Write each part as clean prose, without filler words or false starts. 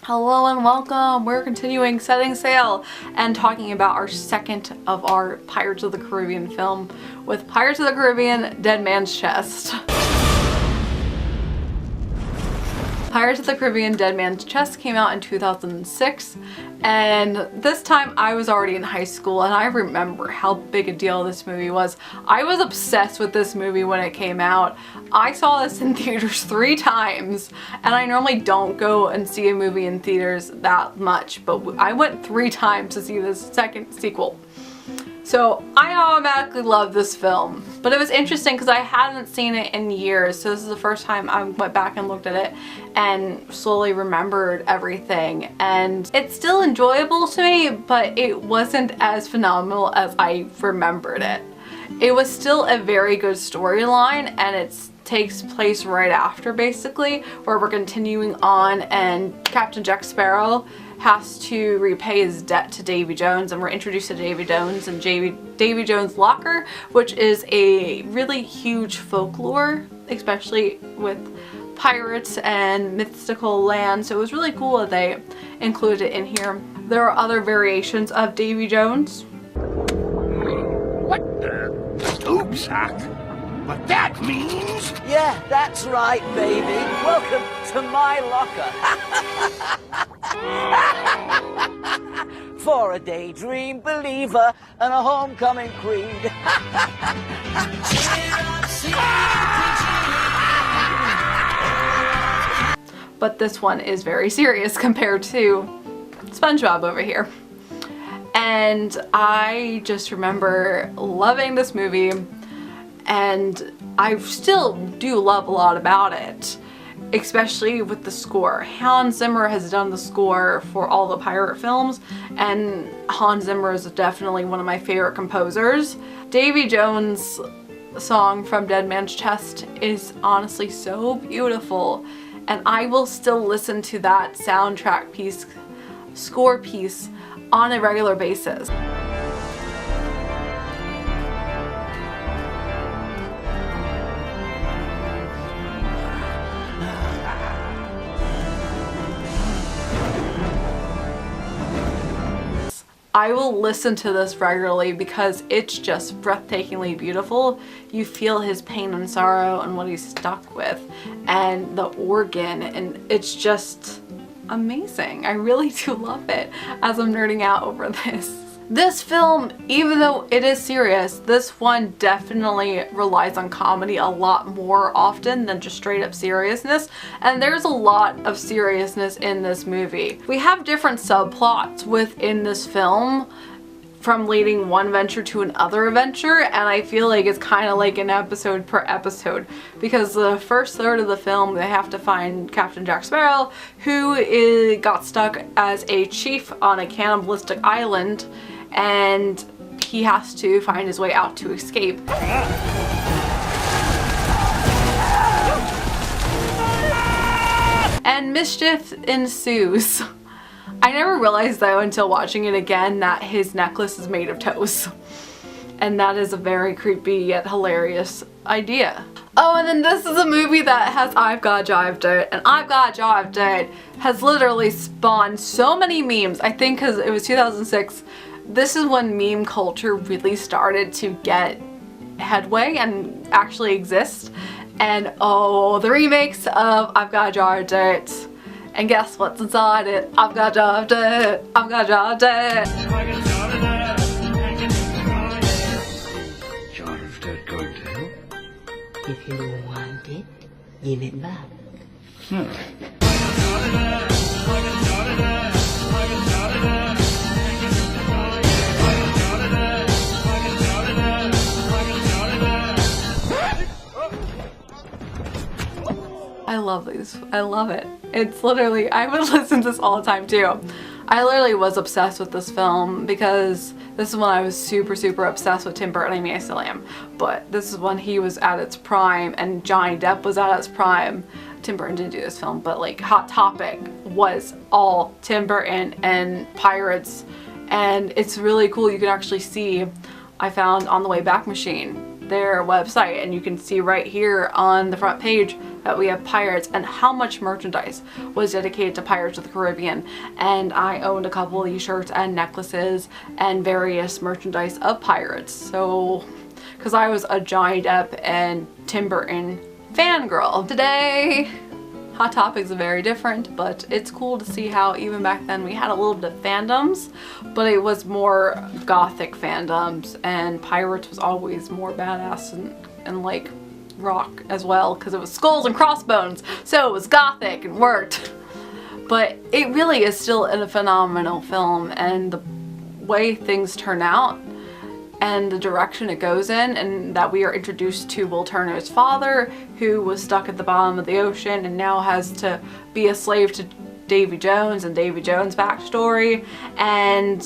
Hello and welcome! We're continuing Setting Sail and talking about our second of our Pirates of the Caribbean film with Pirates of the Caribbean: Dead Man's Chest. Pirates of the Caribbean: Dead Man's Chest came out in 2006, and this time I was already in high school and I remember how big a deal this movie was. I was obsessed with this movie when it came out. I saw this in theaters 3 times, and I normally don't go and see a movie in theaters that much, but I went 3 times to see this second sequel. So I automatically love this film, but it was interesting because I hadn't seen it in years, so this is the first time I went back and looked at it and slowly remembered everything, and it's still enjoyable to me, but it wasn't as phenomenal as I remembered it. It was still a very good storyline, and it takes place right after, basically, where we're continuing on and Captain Jack Sparrow has to repay his debt to Davy Jones, and we're introduced to Davy Jones and Davy Jones' locker, which is a really huge folklore, especially with pirates and mystical land, so it was really cool that they included it in here. There are other variations of Davy Jones. What the? Scoop sack? But that means... Yeah, that's right, baby. Welcome to my locker. For a daydream believer and a homecoming creed. But this one is very serious compared to SpongeBob over here. And I just remember loving this movie, and I still do love a lot about it, especially with the score. Hans Zimmer has done the score for all the pirate films, and Hans Zimmer is definitely one of my favorite composers. Davy Jones' song from Dead Man's Chest is honestly so beautiful, and I will still listen to that soundtrack piece, score piece, on a regular basis. I will listen to this regularly because it's just breathtakingly beautiful. You feel his pain and sorrow and what he's stuck with, and the organ, and it's just amazing. I really do love it as I'm nerding out over this. This film, even though it is serious, this one definitely relies on comedy a lot more often than just straight up seriousness, and there's a lot of seriousness in this movie. We have different subplots within this film, from leading one venture to another adventure, and I feel like it's kind of like an episode per episode, because the first third of the film they have to find Captain Jack Sparrow, who got stuck as a chief on a cannibalistic island, and he has to find his way out to escape. And mischief ensues. I never realized though until watching it again that his necklace is made of toes. And that is a very creepy yet hilarious idea. Oh, and then this is a movie that has I've Got Jive Dirt, and I've Got Jive Dirt has literally spawned so many memes. I think because it was 2006, this is when meme culture really started to get headway and actually exist. And oh, the remakes of I've Got Jive Dirt. And guess what's inside it? I've got Jive Dirt. I've got Jive Dirt. Jar of dirt going to help? If you want it, give it back. I love these. I love it. It's literally, I would listen to this all the time too. I literally was obsessed with this film because this is when I was super obsessed with Tim Burton. I mean, I still am, but this is when he was at its prime and Johnny Depp was at its prime. Tim Burton didn't do this film, but like Hot Topic was all Tim Burton and pirates, and it's really cool. You can actually see, I found On the Way Back Machine. their website, and you can see right here on the front page that we have Pirates and how much merchandise was dedicated to Pirates of the Caribbean. And I owned a couple of these shirts and necklaces and various merchandise of Pirates. So, because I was a Johnny Depp and Tim Burton fangirl. Today, Hot Topics are very different, but it's cool to see how even back then we had a little bit of fandoms, but it was more gothic fandoms, and Pirates was always more badass and like rock as well, because it was skulls and crossbones, so it was gothic and worked. But it really is still a phenomenal film, and the way things turn out and the direction it goes in, and that we are introduced to Will Turner's father, who was stuck at the bottom of the ocean and now has to be a slave to Davy Jones, and Davy Jones' backstory, and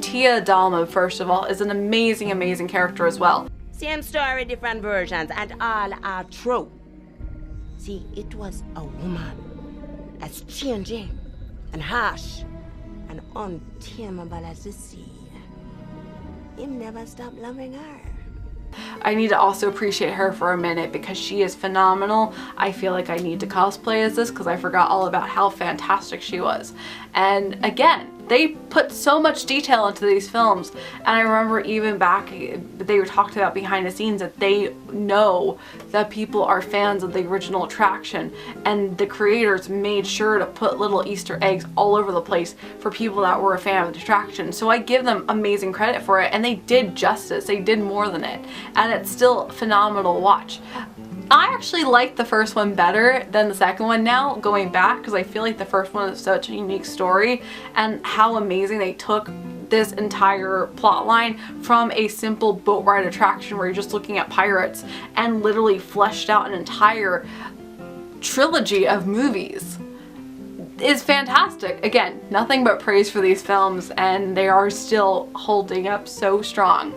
Tia Dalma, first of all, is an amazing character as well. Same story, different versions, and all are true. See, it was a woman as changing and harsh and untamable as the sea. Him never stopped loving her. I need to also appreciate her for a minute because she is phenomenal. I feel like I need to cosplay as this because I forgot all about how fantastic she was. And again, they put so much detail into these films, and I remember even back, they were talked about behind the scenes that they know that people are fans of the original attraction, and the creators made sure to put little Easter eggs all over the place for people that were a fan of the attraction. So I give them amazing credit for it, and they did justice. They did more than it, and it's still phenomenal to watch. I actually like the first one better than the second one now, going back, because I feel like the first one is such a unique story, and how amazing they took this entire plot line from a simple boat ride attraction where you're just looking at pirates and literally fleshed out an entire trilogy of movies. Is fantastic. Again, nothing but praise for these films, and they are still holding up so strong.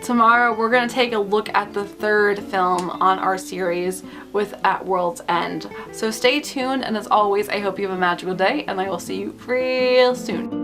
Tomorrow we're going to take a look at the third film on our series with At World's End. So stay tuned, and as always, I hope you have a magical day, and I will see you real soon.